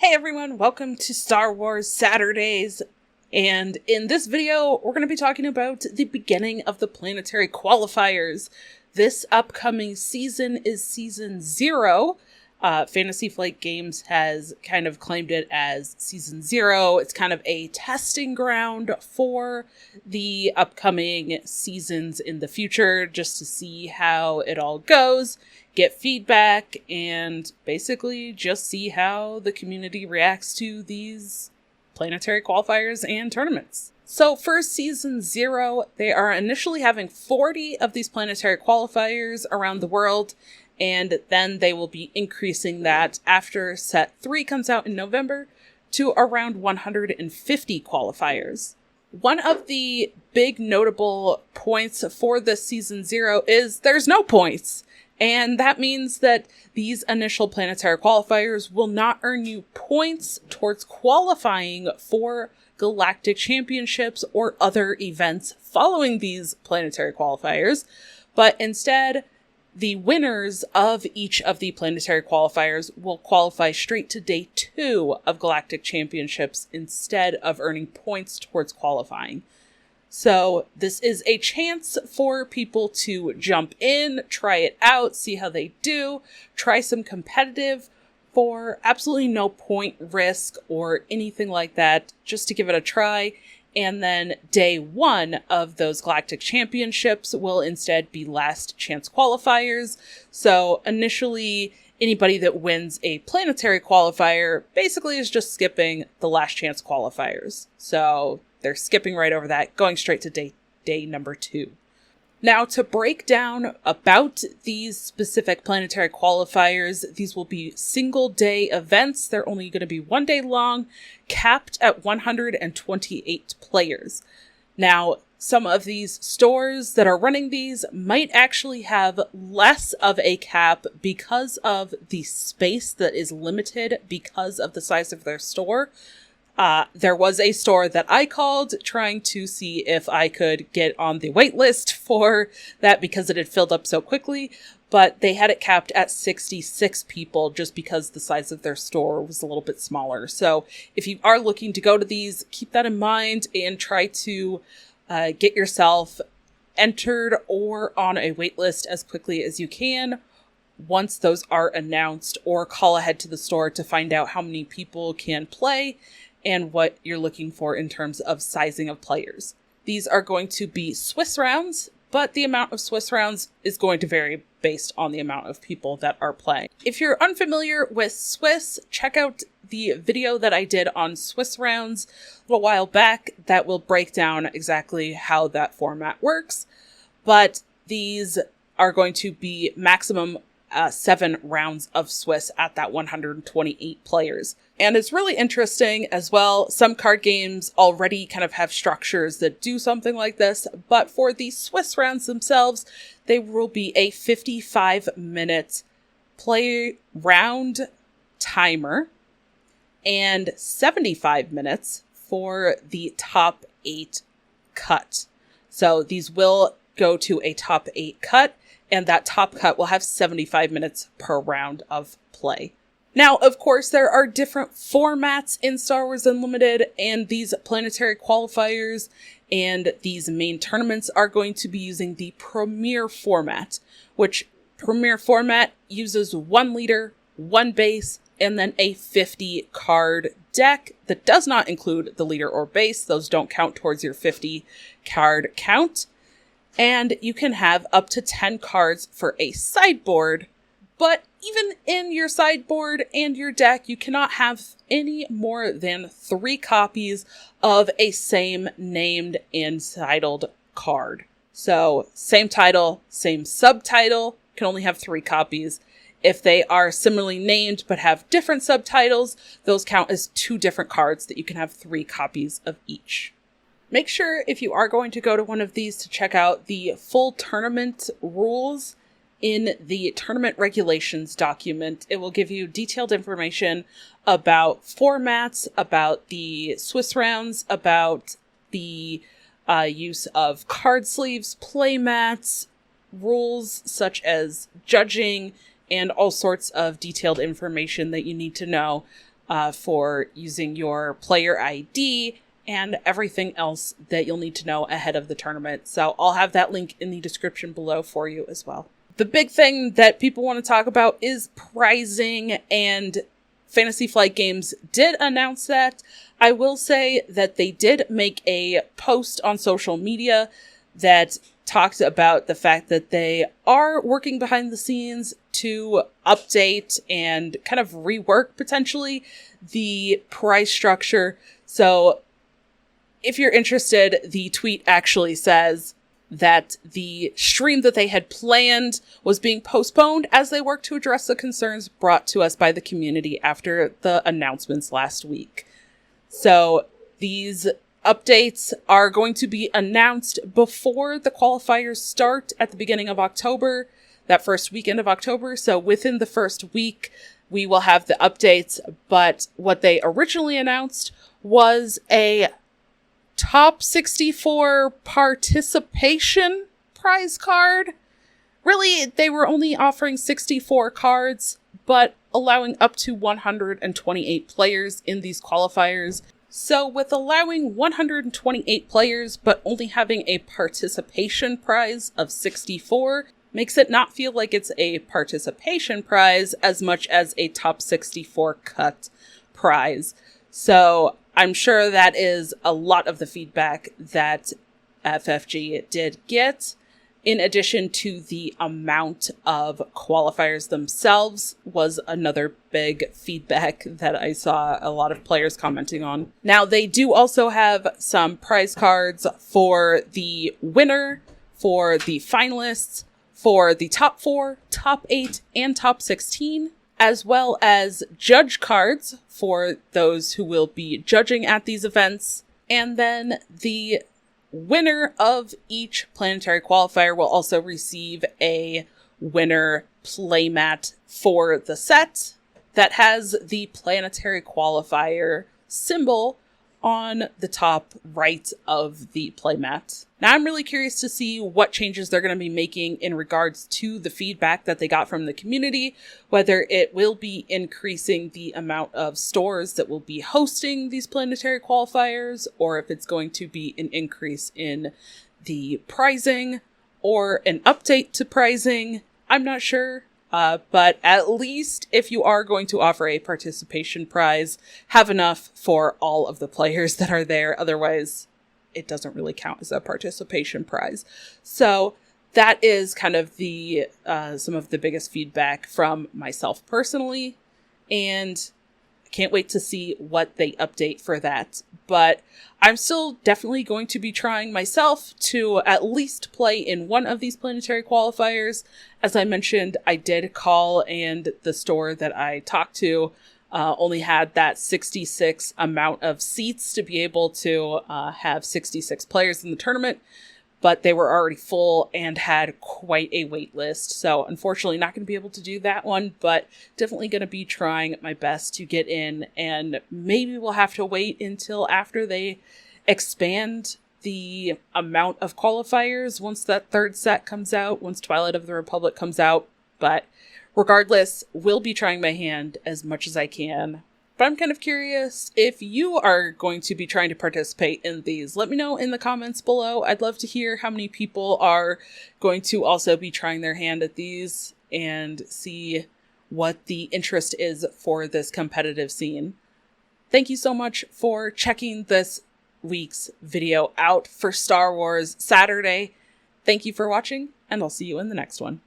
Hey everyone, welcome to Star Wars Saturdays, and in this video we're going to be talking about the beginning of the Planetary Qualifiers. This upcoming season is Season 0. Fantasy Flight Games has kind of claimed it as Season 0. It's kind of a testing ground for the upcoming seasons in the future, just to see how it all goes, get feedback, and basically just see how the community reacts to these planetary qualifiers and tournaments. So for Season 0, they are initially having 40 of these planetary qualifiers around the world, and then they will be increasing that after Set 3 comes out in November to around 150 qualifiers. One of the big notable points for this Season 0 is there's no points. And that means that these initial planetary qualifiers will not earn you points towards qualifying for galactic championships or other events following these planetary qualifiers, but instead, the winners of each of the planetary qualifiers will qualify straight to Day 2 of galactic championships instead of earning points towards qualifying. So this is a chance for people to jump in, try it out, see how they do, try some competitive for absolutely no point risk or anything like that, just to give it a try. And then Day 1 of those galactic championships will instead be last chance qualifiers. So initially, anybody that wins a planetary qualifier basically is just skipping the last chance qualifiers. So they're skipping right over that, going straight to day number 2. Now, to break down about these specific planetary qualifiers, these will be single-day events. They're only going to be 1 day long, capped at 128 players. Now, some of these stores that are running these might actually have less of a cap because of the space that is limited because of the size of their store. There was a store that I called trying to see if I could get on the wait list for that because it had filled up so quickly, but they had it capped at 66 people just because the size of their store was a little bit smaller. So if you are looking to go to these, keep that in mind and try to get yourself entered or on a wait list as quickly as you can once those are announced, or call ahead to the store to find out how many people can play and what you're looking for in terms of sizing of players. These are going to be Swiss rounds, but the amount of Swiss rounds is going to vary based on the amount of people that are playing. If you're unfamiliar with Swiss, check out the video that I did on Swiss rounds a little while back that will break down exactly how that format works. But these are going to be maximum 7 rounds of Swiss at that 128 players. And it's really interesting as well. Some card games already kind of have structures that do something like this, but for the Swiss rounds themselves, they will be a 55-minute play round timer and 75 minutes for the top 8 cut. So these will go to a top 8 cut, and that top cut will have 75 minutes per round of play. Now, of course, there are different formats in Star Wars Unlimited, and these planetary qualifiers and these main tournaments are going to be using the Premier format, which Premier format uses 1 leader, 1 base, and then a 50 card deck that does not include the leader or base. Those don't count towards your 50 card count. And you can have up to 10 cards for a sideboard, but even in your sideboard and your deck, you cannot have any more than 3 copies of a same named and titled card. So same title, same subtitle, can only have 3 copies. If they are similarly named but have different subtitles, those count as 2 different cards that you can have 3 copies of each. Make sure if you are going to go to one of these to check out the full tournament rules in the tournament regulations document. It will give you detailed information about formats, about the Swiss rounds, about the use of card sleeves, play mats, rules such as judging, and all sorts of detailed information that you need to know for using your player ID and everything else that you'll need to know ahead of the tournament. So I'll have that link in the description below for you as well. The big thing that people want to talk about is pricing, and Fantasy Flight Games did announce that. I will say that they did make a post on social media that talked about the fact that they are working behind the scenes to update and kind of rework potentially the price structure. So if you're interested, the tweet actually says that the stream that they had planned was being postponed as they work to address the concerns brought to us by the community after the announcements last week. So these updates are going to be announced before the qualifiers start at the beginning of October, that first weekend of October. So within the first week, we will have the updates. But what they originally announced was a top 64 participation prize card. Really, they were only offering 64 cards, but allowing up to 128 players in these qualifiers. So with allowing 128 players, but only having a participation prize of 64, makes it not feel like it's a participation prize as much as a top 64 cut prize. So I'm sure that is a lot of the feedback that FFG did get. In addition to the amount of qualifiers themselves was another big feedback that I saw a lot of players commenting on. Now, they do also have some prize cards for the winner, for the finalists, for the top 4, top 8, and top 16, as well as judge cards for those who will be judging at these events. And then the winner of each planetary qualifier will also receive a winner playmat for the set that has the planetary qualifier symbol on the top right of the playmat. Now, I'm really curious to see what changes they're going to be making in regards to the feedback that they got from the community, whether it will be increasing the amount of stores that will be hosting these planetary qualifiers, or if it's going to be an increase in the pricing or an update to pricing. I'm not sure. But at least if you are going to offer a participation prize, have enough for all of the players that are there. Otherwise, it doesn't really count as a participation prize. So that is kind of the some of the biggest feedback from myself personally. And I can't wait to see what they update for that. But I'm still definitely going to be trying myself to at least play in one of these planetary qualifiers. As I mentioned, I did call, and the store that I talked to only had that 66 amount of seats to be able to have 66 players in the tournament. But they were already full and had quite a wait list. So unfortunately not going to be able to do that one, but definitely going to be trying my best to get in, and maybe we'll have to wait until after they expand the amount of qualifiers once that third set comes out, once Twilight of the Republic comes out. But regardless, we'll be trying my hand as much as I can. But I'm kind of curious if you are going to be trying to participate in these. Let me know in the comments below. I'd love to hear how many people are going to also be trying their hand at these and see what the interest is for this competitive scene. Thank you so much for checking this week's video out for Star Wars Saturday. Thank you for watching, and I'll see you in the next one.